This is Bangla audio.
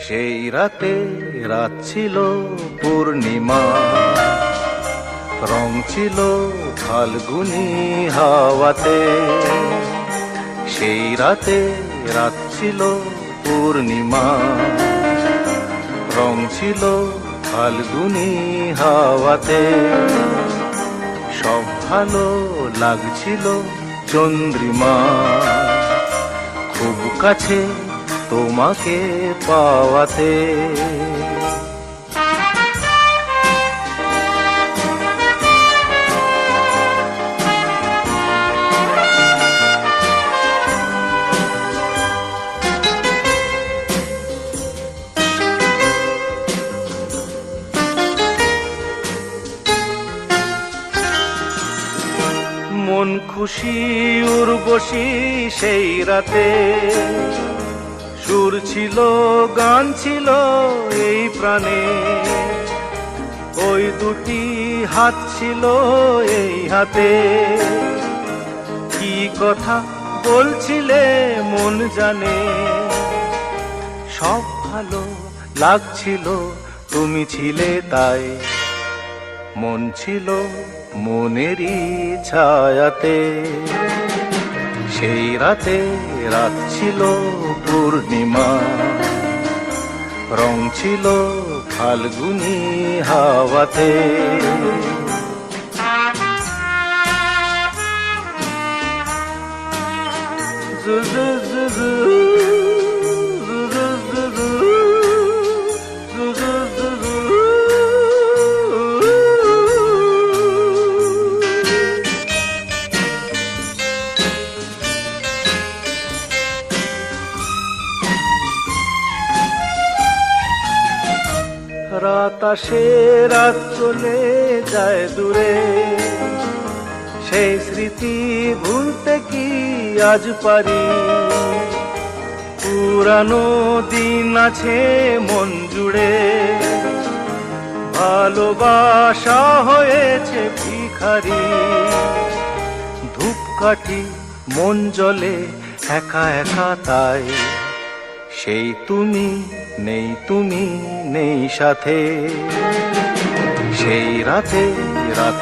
সেই রাতে রাত ছিল পূর্ণিমা, রং ছিল ফাল্গুনি হাওয়াতে। সেই রাতে রাত ছিল পূর্ণিমা, রং ছিল ফাল্গুনি হাওয়াতে। সব ভালো লাগছিল চন্দ্রিমা, খুব কাছে তোমাকে পাওয়াতে। মন খুশি উর্বশী সেই রাতে, সুর ছিল গান ছিল এই প্রাণে। ওই দুটি হাত ছিল এই হাতে, কি কথা বলছিলে মন জানে। সব ভালো লাগছিল তুমি ছিলে তাই, মন ছিল মনেরই ছায়াতে। সেই রাতে রাত ছিল পূর্ণিমা, রং ছিল ফাল্গুনি হাওয়াতে। রাত আসে রাত চলে যায় দূরে, সেই স্মৃতি ভুলতে কি আজ পারি। পুরানো দিন আছে মন জুড়ে, ভালোবাসা হয়েছে ভিখারি। ধূপকাঠি মন জ্বলে একা একা তাই, সেই তুমি নেই, তুমি নেই সাথে। সেই রাতে রাত